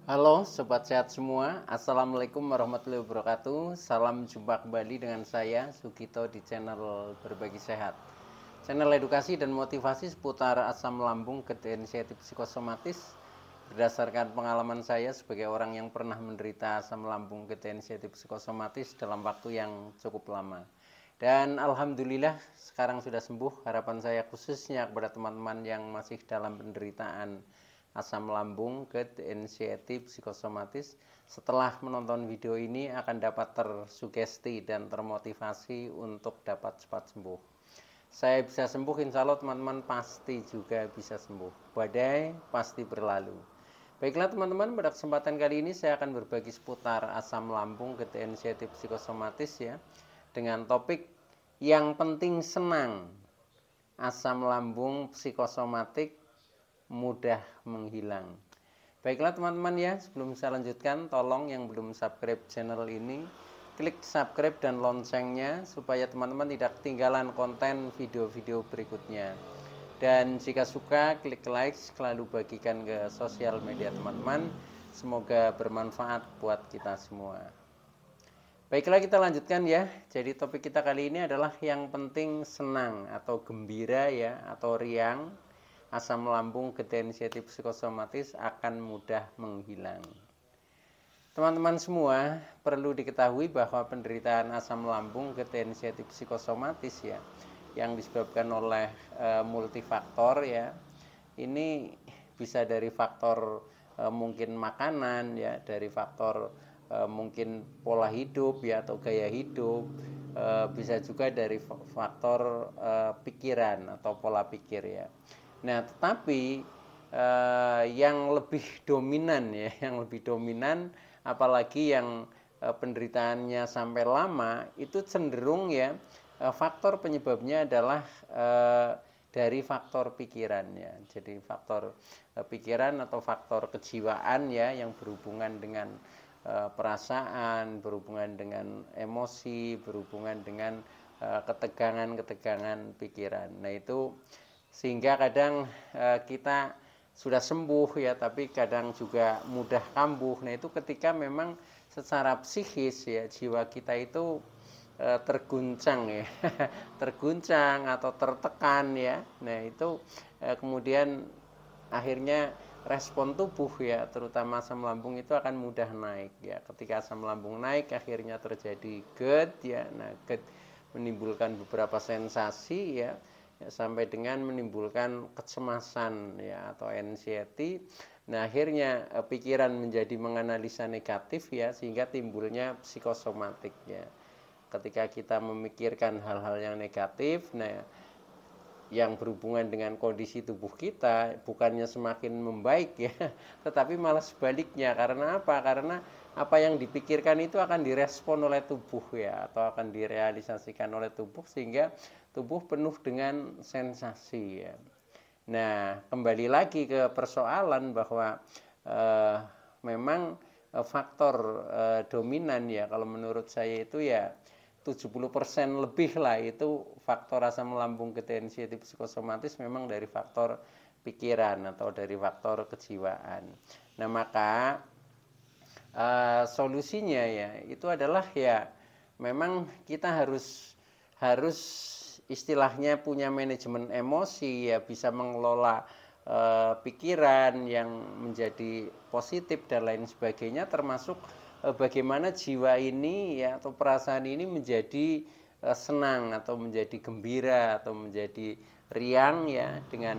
Halo Sobat Sehat semua, Assalamualaikum warahmatullahi wabarakatuh. Salam jumpa kembali dengan saya Sugito di channel Berbagi Sehat, channel edukasi dan motivasi seputar asam lambung, gerd, inisiatif psikosomatis. Berdasarkan pengalaman saya sebagai orang yang pernah menderita asam lambung, gerd, inisiatif psikosomatis dalam waktu yang cukup lama. Dan Alhamdulillah sekarang sudah sembuh. Harapan saya khususnya kepada teman-teman yang masih dalam penderitaan asam lambung, gerd, inisiatif psikosomatis, setelah menonton video ini akan dapat tersugesti dan termotivasi untuk dapat cepat sembuh. Saya bisa sembuh, insya Allah teman-teman pasti juga bisa sembuh. Badai pasti berlalu. Baiklah teman-teman, pada kesempatan kali ini saya akan berbagi seputar asam lambung, gerd, inisiatif psikosomatis ya, dengan topik yang penting senang. Asam lambung psikosomatik mudah menghilang. Baiklah teman-teman ya, sebelum saya lanjutkan, tolong yang belum subscribe channel ini, klik subscribe dan loncengnya supaya teman-teman tidak ketinggalan konten video-video berikutnya. Dan jika suka, klik like, lalu bagikan ke sosial media teman-teman. Semoga bermanfaat buat kita semua. Baiklah, kita lanjutkan ya. Jadi topik kita kali ini adalah yang penting senang atau gembira ya, atau riang. Asam lambung, gerd, inisiatif psikosomatis akan mudah menghilang. Teman-teman semua perlu diketahui bahwa penderitaan asam lambung, gerd, inisiatif psikosomatis ya, yang disebabkan oleh multifaktor ya, ini bisa dari faktor mungkin makanan ya, dari faktor mungkin pola hidup ya atau gaya hidup, bisa juga dari faktor pikiran atau pola pikir ya. Nah, tetapi yang lebih dominan ya, yang lebih dominan apalagi yang penderitaannya sampai lama itu cenderung ya, faktor penyebabnya adalah dari faktor pikiran ya. Jadi faktor pikiran atau faktor kejiwaan ya, yang berhubungan dengan perasaan, berhubungan dengan emosi, berhubungan dengan ketegangan-ketegangan pikiran. Nah, itu sehingga kadang kita sudah sembuh ya, tapi kadang juga mudah kambuh. Nah, itu ketika memang secara psikis ya, jiwa kita itu terguncang ya, terguncang atau tertekan ya. Nah, itu kemudian akhirnya respon tubuh ya, terutama asam lambung itu akan mudah naik ya. Ketika asam lambung naik akhirnya terjadi GERD ya. Nah, GERD menimbulkan beberapa sensasi ya, sampai dengan menimbulkan kecemasan ya atau anxiety. Nah, akhirnya pikiran menjadi menganalisa negatif ya, sehingga timbulnya psikosomatik ya. Ketika kita memikirkan hal-hal yang negatif, nah yang berhubungan dengan kondisi tubuh kita bukannya semakin membaik ya, tetapi malah sebaliknya. Karena apa? Karena apa yang dipikirkan itu akan direspon oleh tubuh ya, atau akan direalisasikan oleh tubuh, sehingga tubuh penuh dengan sensasi ya. Nah, kembali lagi ke persoalan bahwa eh, memang faktor dominan ya, kalau menurut saya itu ya 70% lebih lah itu faktor asam lambung, gerd, inisiatif psikosomatis memang dari faktor pikiran atau dari faktor kejiwaan. Nah, maka solusinya ya itu adalah ya memang kita harus istilahnya punya manajemen emosi ya, bisa mengelola pikiran yang menjadi positif dan lain sebagainya, termasuk bagaimana jiwa ini ya atau perasaan ini menjadi senang atau menjadi gembira atau menjadi riang ya, dengan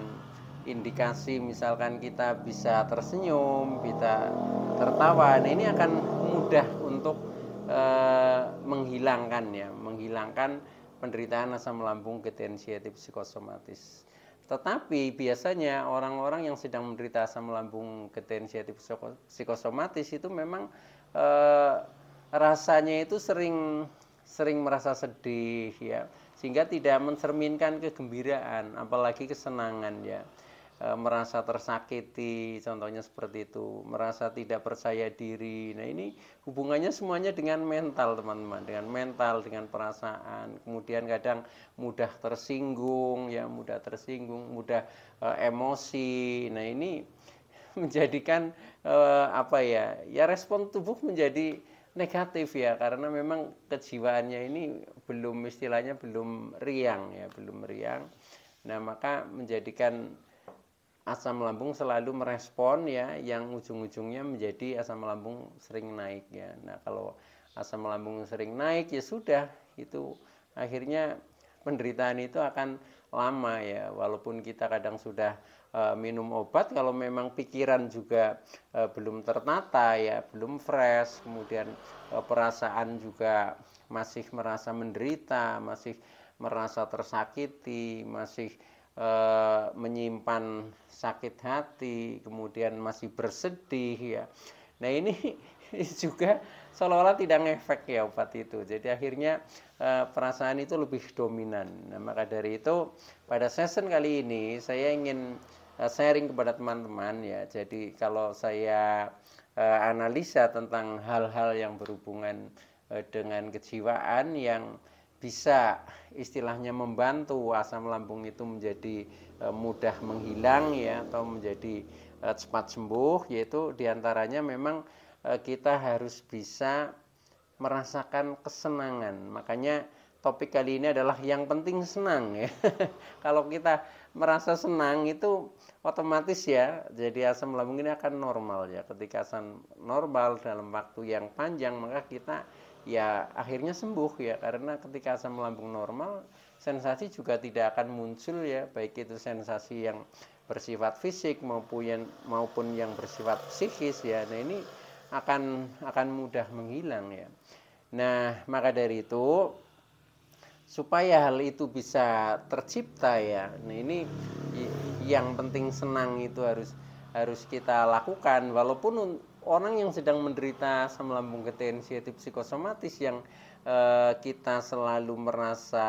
indikasi misalkan kita bisa tersenyum, bisa tertawa. Nah, ini akan mudah untuk menghilangkan penderitaan asam lambung, gerd, inisiatif psikosomatis. Tetapi biasanya orang-orang yang sedang menderita asam lambung, gerd, inisiatif psikosomatis itu memang rasanya itu sering merasa sedih ya, sehingga tidak mencerminkan kegembiraan apalagi kesenangan ya. Merasa tersakiti, contohnya seperti itu, merasa tidak percaya diri. Nah, ini hubungannya semuanya dengan mental teman-teman, dengan mental, dengan perasaan. Kemudian kadang mudah tersinggung ya, mudah emosi. Nah, ini menjadikan apa ya, ya respon tubuh menjadi negatif ya, karena memang kejiwaannya ini belum, istilahnya belum riang ya, belum riang. Nah, maka menjadikan asam lambung selalu merespon ya, yang ujung-ujungnya menjadi asam lambung sering naik ya. Nah, kalau asam lambung sering naik ya sudah, itu akhirnya penderitaan itu akan lama ya, walaupun kita kadang sudah minum obat, kalau memang pikiran juga belum tertata ya, belum fresh, kemudian perasaan juga masih merasa menderita, masih merasa tersakiti, masih menyimpan sakit hati, kemudian masih bersedih ya. Nah, ini juga seolah-olah tidak ngefek ya obat itu. Jadi akhirnya perasaan itu lebih dominan. Nah, maka dari itu pada session kali ini saya ingin sharing kepada teman-teman ya. Jadi kalau saya analisa tentang hal-hal yang berhubungan dengan kejiwaan yang bisa istilahnya membantu asam lambung itu menjadi mudah menghilang ya, atau menjadi cepat sembuh, yaitu diantaranya memang kita harus bisa merasakan kesenangan. Makanya topik kali ini adalah yang penting senang ya. Kalau kita merasa senang itu otomatis ya, jadi asam lambung ini akan normal ya. Ketika asam normal dalam waktu yang panjang, maka kita ya akhirnya sembuh ya, karena ketika asam lambung normal sensasi juga tidak akan muncul ya, baik itu sensasi yang bersifat fisik maupun yang bersifat psikis ya. Nah, ini akan mudah menghilang ya. Nah, maka dari itu supaya hal itu bisa tercipta ya, nah ini yang penting senang itu harus kita lakukan, walaupun orang yang sedang menderita asam lambung ketensiatif psikosomatis yang kita selalu merasa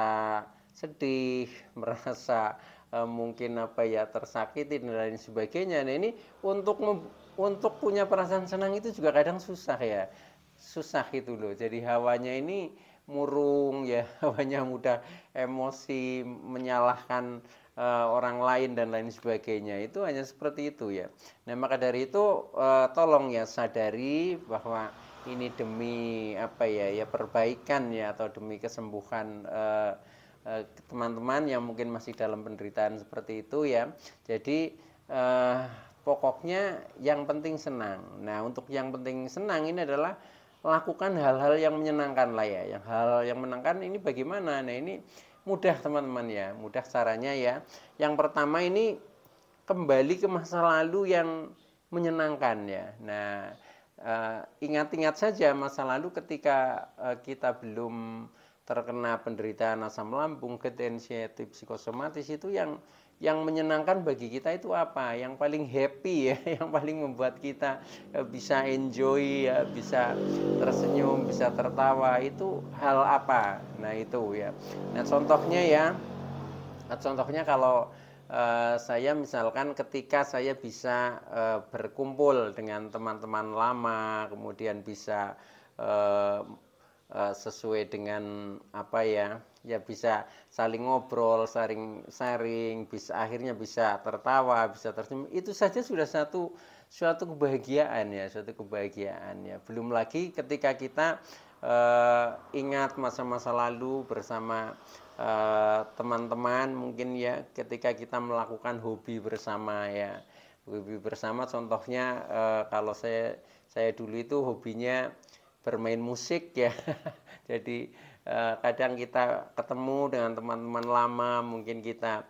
sedih, merasa mungkin apa ya, tersakiti dan lain sebagainya. Nah, ini untuk punya perasaan senang itu juga kadang susah ya. Susah itu loh. Jadi hawanya ini murung ya, hawanya mudah emosi, menyalahkan orang lain dan lain sebagainya. Itu hanya seperti itu ya. Nah, maka dari itu tolong ya sadari bahwa ini demi apa ya, ya perbaikan ya, atau demi kesembuhan teman-teman yang mungkin masih dalam penderitaan seperti itu ya. Jadi pokoknya yang penting senang. Nah, untuk yang penting senang ini adalah lakukan hal-hal yang menyenangkan lah ya. Yang hal yang menyenangkan ini bagaimana? Nah, ini mudah teman-teman ya, mudah caranya ya. Yang pertama ini kembali ke masa lalu yang menyenangkan ya. Nah, ingat-ingat saja masa lalu ketika kita belum terkena penderitaan asam lambung ketensiatif psikosomatis, itu yang menyenangkan bagi kita itu apa? Yang paling happy ya, yang paling membuat kita bisa enjoy ya, bisa tersenyum, bisa tertawa, itu hal apa? Nah, itu ya. Nah, contohnya kalau saya misalkan ketika saya bisa berkumpul dengan teman-teman lama, kemudian bisa sesuai dengan apa ya, ya bisa saling ngobrol, saling sharing, bisa akhirnya bisa tertawa, bisa tersenyum, itu saja sudah suatu kebahagiaan ya, suatu kebahagiaan ya. Belum lagi ketika kita ingat masa-masa lalu bersama teman-teman mungkin ya, ketika kita melakukan hobi bersama ya. Hobi bersama contohnya kalau saya dulu itu hobinya bermain musik ya. Jadi kadang kita ketemu dengan teman-teman lama, mungkin kita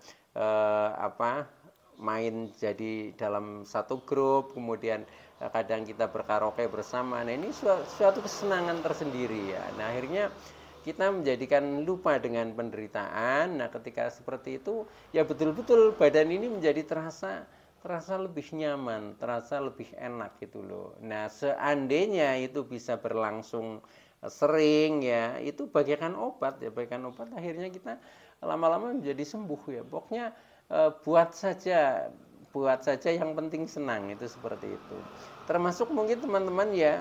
main jadi dalam satu grup, kemudian kadang kita berkaraoke bersama. Nah, ini suatu kesenangan tersendiri ya. Nah, akhirnya kita menjadikan lupa dengan penderitaan. Nah, ketika seperti itu ya betul-betul badan ini menjadi terasa lebih nyaman, terasa lebih enak gitu loh. Nah, seandainya itu bisa berlangsung sering ya, itu bagaikan obat ya, bagaikan obat, akhirnya kita lama-lama menjadi sembuh ya. Pokoknya buat saja yang penting senang, itu seperti itu. Termasuk mungkin teman-teman ya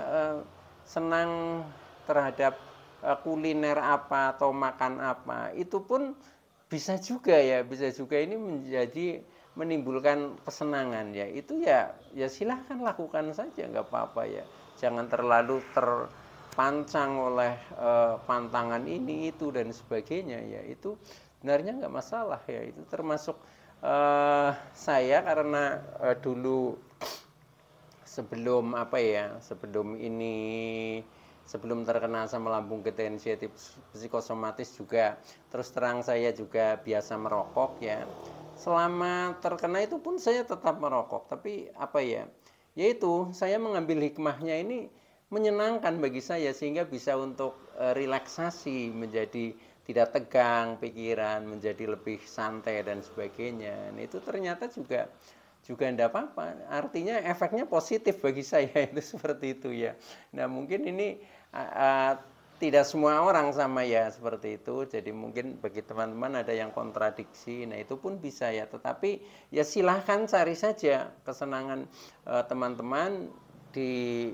senang terhadap kuliner apa atau makan apa, itu pun bisa juga ya, bisa juga ini menjadi menimbulkan kesenangan ya, itu ya silahkan lakukan saja, nggak apa-apa ya. Jangan terlalu terpancang oleh pantangan ini itu dan sebagainya ya, itu sebenarnya nggak masalah ya. Itu termasuk saya karena dulu sebelum sebelum terkena asam lambung ketensiatif psikosomatis juga, terus terang saya juga biasa merokok ya. Selama terkena itu pun saya tetap merokok, tapi yaitu saya mengambil hikmahnya ini menyenangkan bagi saya, sehingga bisa untuk relaksasi, menjadi tidak tegang pikiran, menjadi lebih santai dan sebagainya. Nah, itu ternyata juga tidak apa-apa, artinya efeknya positif bagi saya itu seperti itu ya. Nah, mungkin ini tidak semua orang sama ya seperti itu, jadi mungkin bagi teman-teman ada yang kontradiksi, nah itu pun bisa ya. Tetapi ya silahkan cari saja kesenangan teman-teman di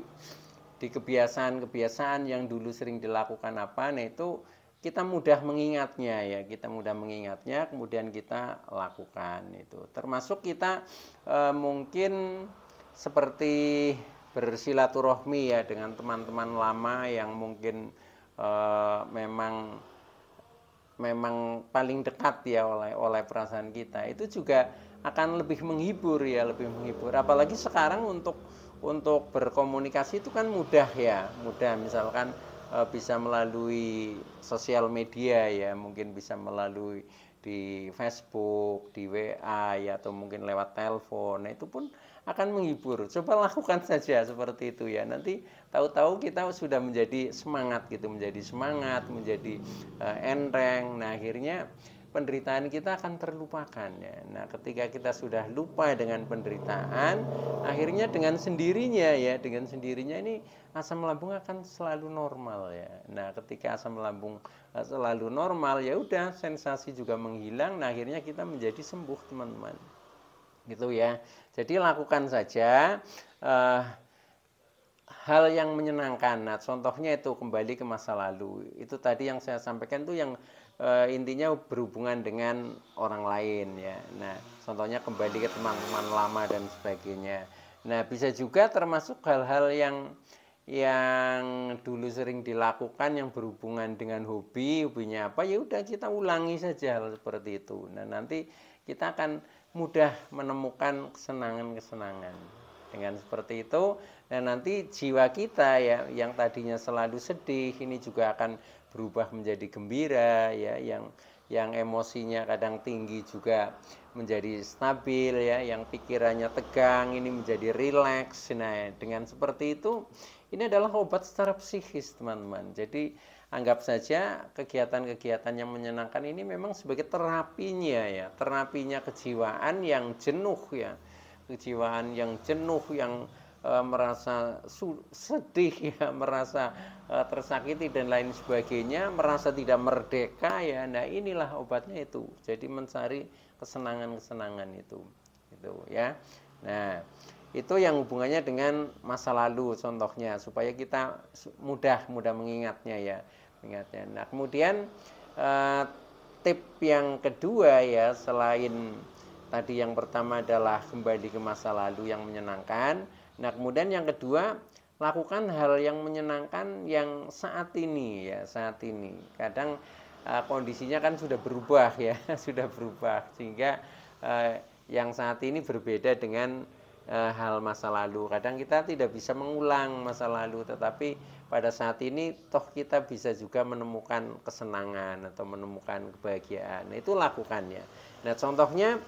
kebiasaan-kebiasaan yang dulu sering dilakukan nah itu kita mudah mengingatnya ya, kemudian kita lakukan itu. Termasuk kita mungkin seperti bersilaturahmi ya dengan teman-teman lama yang mungkin memang paling dekat ya oleh perasaan kita, itu juga akan lebih menghibur ya, apalagi sekarang untuk berkomunikasi itu kan mudah ya, misalkan bisa melalui sosial media ya, mungkin bisa melalui di Facebook, di WA ya, atau mungkin lewat telepon. Nah, itu pun akan menghibur. Coba lakukan saja seperti itu ya. Nanti tahu-tahu kita sudah menjadi semangat gitu, menjadi enteng. Nah, akhirnya penderitaan kita akan terlupakan ya. Nah, ketika kita sudah lupa dengan penderitaan, akhirnya dengan sendirinya ini asam lambung akan selalu normal ya. Nah, ketika asam lambung selalu normal, ya udah, sensasi juga menghilang. Nah, akhirnya kita menjadi sembuh, teman-teman. Gitu ya. Jadi lakukan saja hal yang menyenangkan. Nah, contohnya itu kembali ke masa lalu. Itu tadi yang saya sampaikan tuh yang intinya berhubungan dengan orang lain ya. Nah, contohnya kembali ke teman-teman lama dan sebagainya. Nah, bisa juga termasuk hal-hal yang dulu sering dilakukan yang berhubungan dengan hobinya apa, ya udah kita ulangi saja hal seperti itu. Nah, nanti kita akan mudah menemukan kesenangan-kesenangan dengan seperti itu. Dan nanti jiwa kita ya yang tadinya selalu sedih ini juga akan berubah menjadi gembira ya, yang emosinya kadang tinggi juga menjadi stabil ya, yang pikirannya tegang ini menjadi rileks. Nah, dengan seperti itu ini adalah obat secara psikis, teman-teman. Jadi anggap saja kegiatan-kegiatan yang menyenangkan ini memang sebagai terapinya ya, terapinya kejiwaan yang jenuh ya, yang merasa sedih ya, merasa tersakiti dan lain sebagainya, merasa tidak merdeka ya. Nah, inilah obatnya itu. Jadi mencari kesenangan-kesenangan itu ya. Nah, itu yang hubungannya dengan masa lalu contohnya, supaya kita mudah mengingatnya ya. Nah, kemudian tip yang kedua ya, selain tadi yang pertama adalah kembali ke masa lalu yang menyenangkan. Nah, kemudian yang kedua, lakukan hal yang menyenangkan yang saat ini ya, Kadang kondisinya kan sudah berubah ya, sudah berubah, sehingga yang saat ini berbeda dengan hal masa lalu. Kadang kita tidak bisa mengulang masa lalu, tetapi pada saat ini toh kita bisa juga menemukan kesenangan atau menemukan kebahagiaan. Nah, itu lakukannya. Nah, contohnya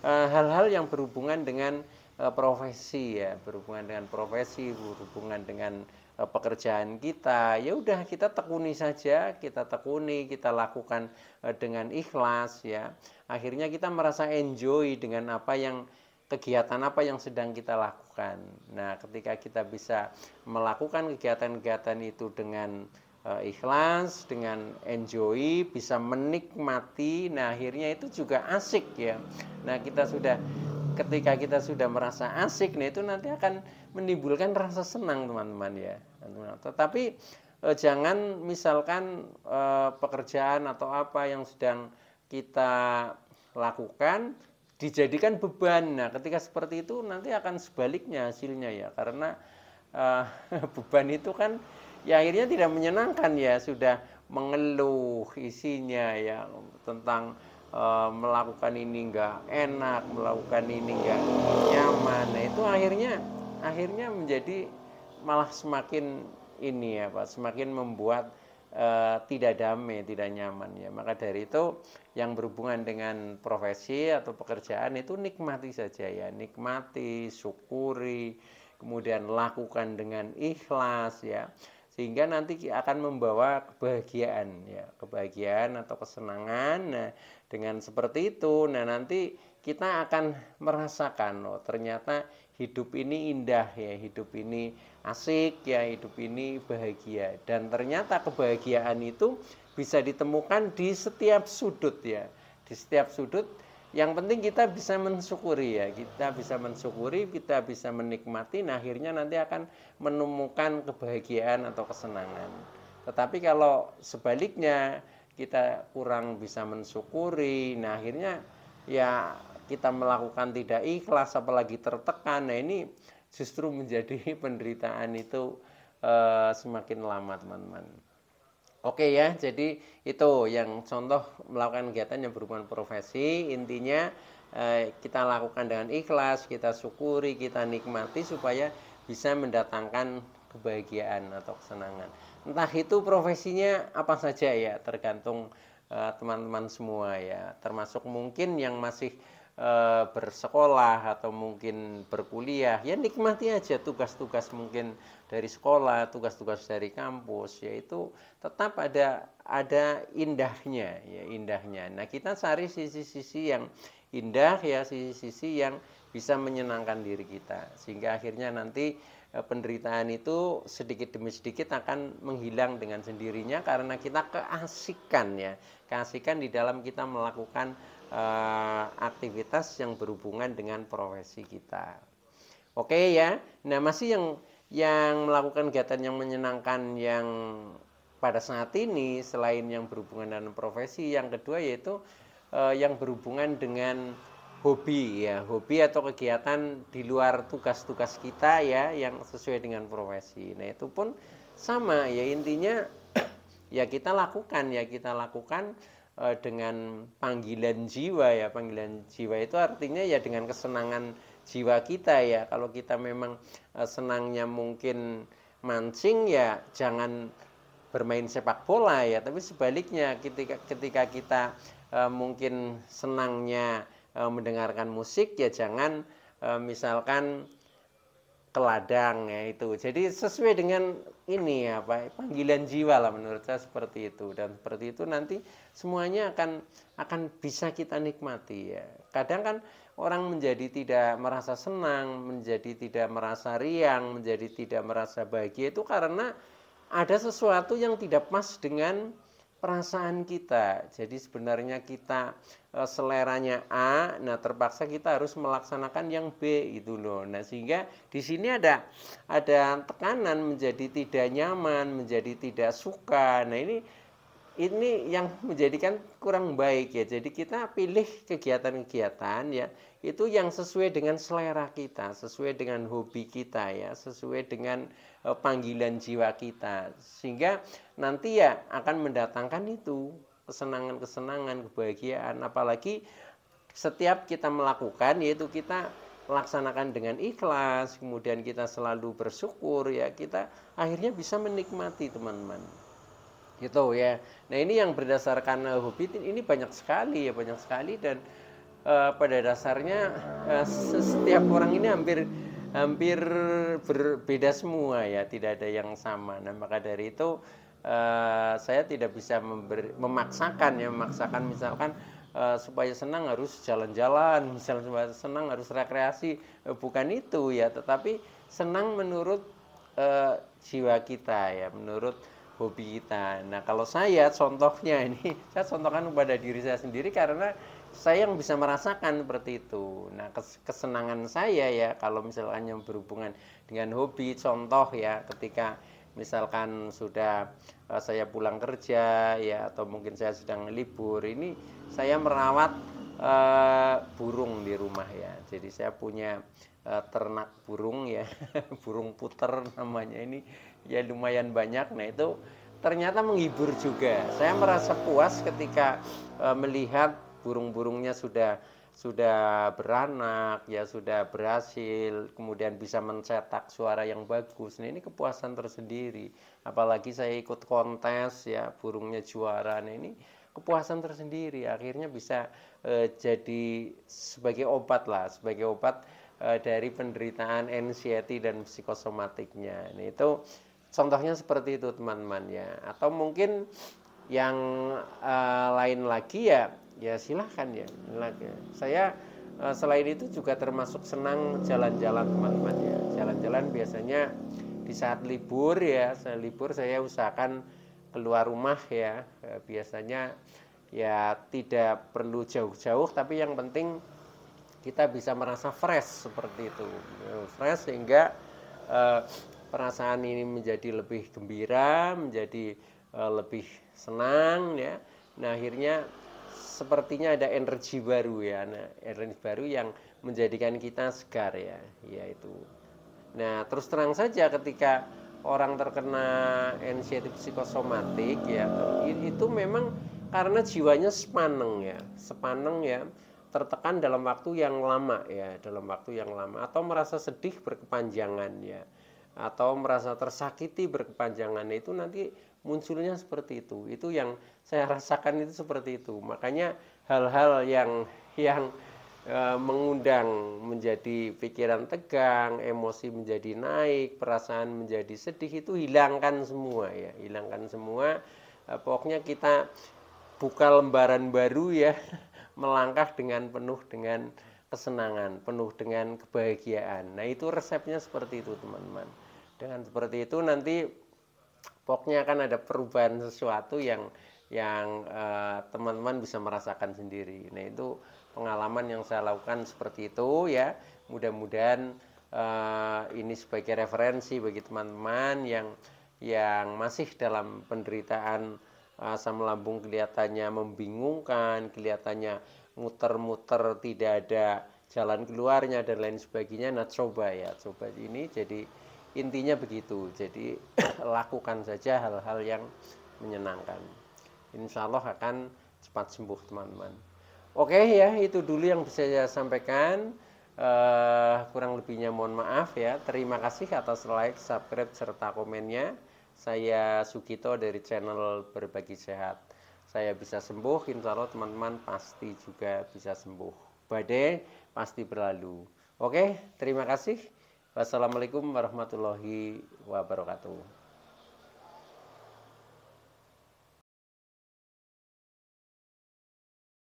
hal-hal yang berhubungan dengan profesi ya, berhubungan dengan pekerjaan kita, ya udah kita tekuni saja, kita lakukan dengan ikhlas ya. Akhirnya kita merasa enjoy dengan kegiatan apa yang sedang kita lakukan. Nah, ketika kita bisa melakukan kegiatan-kegiatan itu dengan ikhlas, dengan enjoy, bisa menikmati, nah akhirnya itu juga asik ya. Nah, ketika kita sudah merasa asik, nah itu nanti akan menimbulkan rasa senang, teman-teman ya. Tetapi jangan misalkan pekerjaan atau apa yang sedang kita lakukan dijadikan beban. Nah, ketika seperti itu nanti akan sebaliknya hasilnya ya, karena uh, beban itu kan ya akhirnya tidak menyenangkan ya, sudah mengeluh isinya ya tentang melakukan ini enggak enak, melakukan ini enggak nyaman. Nah, itu akhirnya menjadi malah semakin ini ya Pak, semakin membuat tidak damai, tidak nyaman ya. Maka dari itu yang berhubungan dengan profesi atau pekerjaan itu nikmati saja ya, nikmati, syukuri, kemudian lakukan dengan ikhlas ya, sehingga nanti akan membawa kebahagiaan ya, kebahagiaan atau kesenangan. Nah, dengan seperti itu, nah nanti kita akan merasakan, oh ternyata hidup ini indah ya, hidup ini asik ya, hidup ini bahagia. Dan ternyata kebahagiaan itu bisa ditemukan di setiap sudut ya, di setiap sudut. Yang penting kita bisa mensyukuri ya, kita bisa mensyukuri, kita bisa menikmati. Nah, akhirnya nanti akan menemukan kebahagiaan atau kesenangan. Tetapi kalau sebaliknya kita kurang bisa mensyukuri, nah akhirnya ya kita melakukan tidak ikhlas, apalagi tertekan. Nah, ini justru menjadi penderitaan itu semakin lama, teman-teman. Oke ya, jadi itu yang contoh melakukan kegiatan yang berhubungan profesi. Intinya kita lakukan dengan ikhlas, kita syukuri, kita nikmati supaya bisa mendatangkan kebahagiaan atau kesenangan. Entah itu profesinya apa saja ya, tergantung teman-teman semua ya, termasuk mungkin yang masih bersekolah atau mungkin berkuliah, ya nikmati aja tugas-tugas mungkin dari sekolah, tugas-tugas dari kampus, yaitu tetap ada indahnya ya, indahnya. Nah, kita cari sisi-sisi yang indah ya, sisi-sisi yang bisa menyenangkan diri kita, sehingga akhirnya nanti penderitaan itu sedikit demi sedikit akan menghilang dengan sendirinya karena kita keasikan ya, keasikan di dalam kita melakukan aktivitas yang berhubungan dengan profesi kita. Oke ya, nah masih yang melakukan kegiatan yang menyenangkan yang pada saat ini selain yang berhubungan dengan profesi, yang kedua yaitu yang berhubungan dengan hobi ya, hobi atau kegiatan di luar tugas-tugas kita ya, yang sesuai dengan profesi. Nah, itu pun sama ya, intinya ya kita lakukan dengan panggilan jiwa ya. Panggilan jiwa itu artinya ya dengan kesenangan jiwa kita ya. Kalau kita memang senangnya mungkin mancing ya jangan bermain sepak bola ya, tapi sebaliknya ketika kita mungkin senangnya mendengarkan musik ya jangan misalkan ke ladang ya itu. Jadi sesuai dengan ini ya Pak, panggilan jiwa lah menurut saya seperti itu. Dan seperti itu nanti semuanya akan bisa kita nikmati ya. Kadang kan orang menjadi tidak merasa senang, menjadi tidak merasa riang, menjadi tidak merasa bahagia itu karena ada sesuatu yang tidak pas dengan perasaan kita. Jadi sebenarnya kita seleranya A, nah terpaksa kita harus melaksanakan yang B itu loh. Nah, sehingga di sini ada tekanan menjadi tidak nyaman, menjadi tidak suka. Nah, ini yang menjadikan kurang baik ya. Jadi kita pilih kegiatan-kegiatan ya itu yang sesuai dengan selera kita, sesuai dengan hobi kita ya, sesuai dengan panggilan jiwa kita, sehingga nanti ya akan mendatangkan itu kesenangan-kesenangan, kebahagiaan. Apalagi setiap kita melakukan yaitu kita laksanakan dengan ikhlas, kemudian kita selalu bersyukur ya, kita akhirnya bisa menikmati, teman-teman. Gitu ya. Nah, ini yang berdasarkan hobi ini banyak sekali ya, banyak sekali. Dan pada dasarnya setiap orang ini hampir berbeda semua ya, tidak ada yang sama. Nah, maka dari itu saya tidak bisa memaksakan misalkan supaya senang harus jalan-jalan, misalnya supaya senang harus rekreasi, bukan itu ya, tetapi senang menurut jiwa kita ya, menurut hobi kita. Nah, kalau saya contohnya ini, saya contohkan kepada diri saya sendiri karena saya yang bisa merasakan seperti itu. Nah, kesenangan saya ya kalau misalkan yang berhubungan dengan hobi, contoh ya ketika misalkan sudah saya pulang kerja ya, atau mungkin saya sedang libur, ini saya merawat burung di rumah ya. Jadi saya punya ternak burung ya, burung puter namanya ini ya lumayan banyak. Nah itu ternyata menghibur juga. Saya merasa puas ketika melihat burung-burungnya sudah beranak ya, sudah berhasil, kemudian bisa mencetak suara yang bagus. Nah ini kepuasan tersendiri. Apalagi saya ikut kontes ya, burungnya juara. Nah ini kepuasan tersendiri. Akhirnya bisa jadi sebagai obat lah, sebagai obat dari penderitaan anxiety dan psikosomatiknya. Nah itu contohnya seperti itu teman-teman ya. Atau mungkin yang lain lagi ya, ya silahkan ya. Saya selain itu juga termasuk senang jalan-jalan teman-teman ya. Jalan-jalan biasanya di saat libur ya, saya libur saya usahakan keluar rumah ya. Biasanya ya tidak perlu jauh-jauh, tapi yang penting kita bisa merasa fresh seperti itu, fresh sehingga perasaan ini menjadi lebih gembira, menjadi lebih senang ya. Nah akhirnya sepertinya ada energi baru ya, nah, energi baru yang menjadikan kita segar ya, yaitu. Nah terus terang saja ketika orang terkena anxiety psikosomatik ya, itu memang karena jiwanya sepaneng ya, tertekan dalam waktu yang lama ya, dalam waktu yang lama, atau merasa sedih berkepanjangan ya, atau merasa tersakiti berkepanjangan. Itu nanti munculnya seperti itu yang saya rasakan itu seperti itu. Makanya hal-hal yang mengundang menjadi pikiran tegang, emosi menjadi naik, perasaan menjadi sedih, itu hilangkan semua ya, hilangkan semua. Pokoknya kita buka lembaran baru ya, melangkah dengan penuh dengan kesenangan, penuh dengan kebahagiaan. Nah itu resepnya seperti itu teman-teman. Dengan seperti itu nanti pokoknya akan ada perubahan sesuatu yang teman-teman bisa merasakan sendiri. Nah itu pengalaman yang saya lakukan seperti itu ya. Mudah-mudahan ini sebagai referensi bagi teman-teman yang masih dalam penderitaan asam lambung kelihatannya membingungkan, kelihatannya muter-muter, tidak ada jalan keluarnya dan lain sebagainya. Nah coba ini, jadi intinya begitu. Jadi lakukan saja hal-hal yang menyenangkan, insya Allah akan cepat sembuh teman-teman. Oke ya, itu dulu yang bisa saya sampaikan. Kurang lebihnya mohon maaf ya. Terima kasih atas like, subscribe, serta komennya. Saya Sugito dari channel Berbagi Sehat. Saya bisa sembuh, insya Allah teman-teman pasti juga bisa sembuh. Badai pasti berlalu. Oke, terima kasih. Wassalamualaikum warahmatullahi wabarakatuh.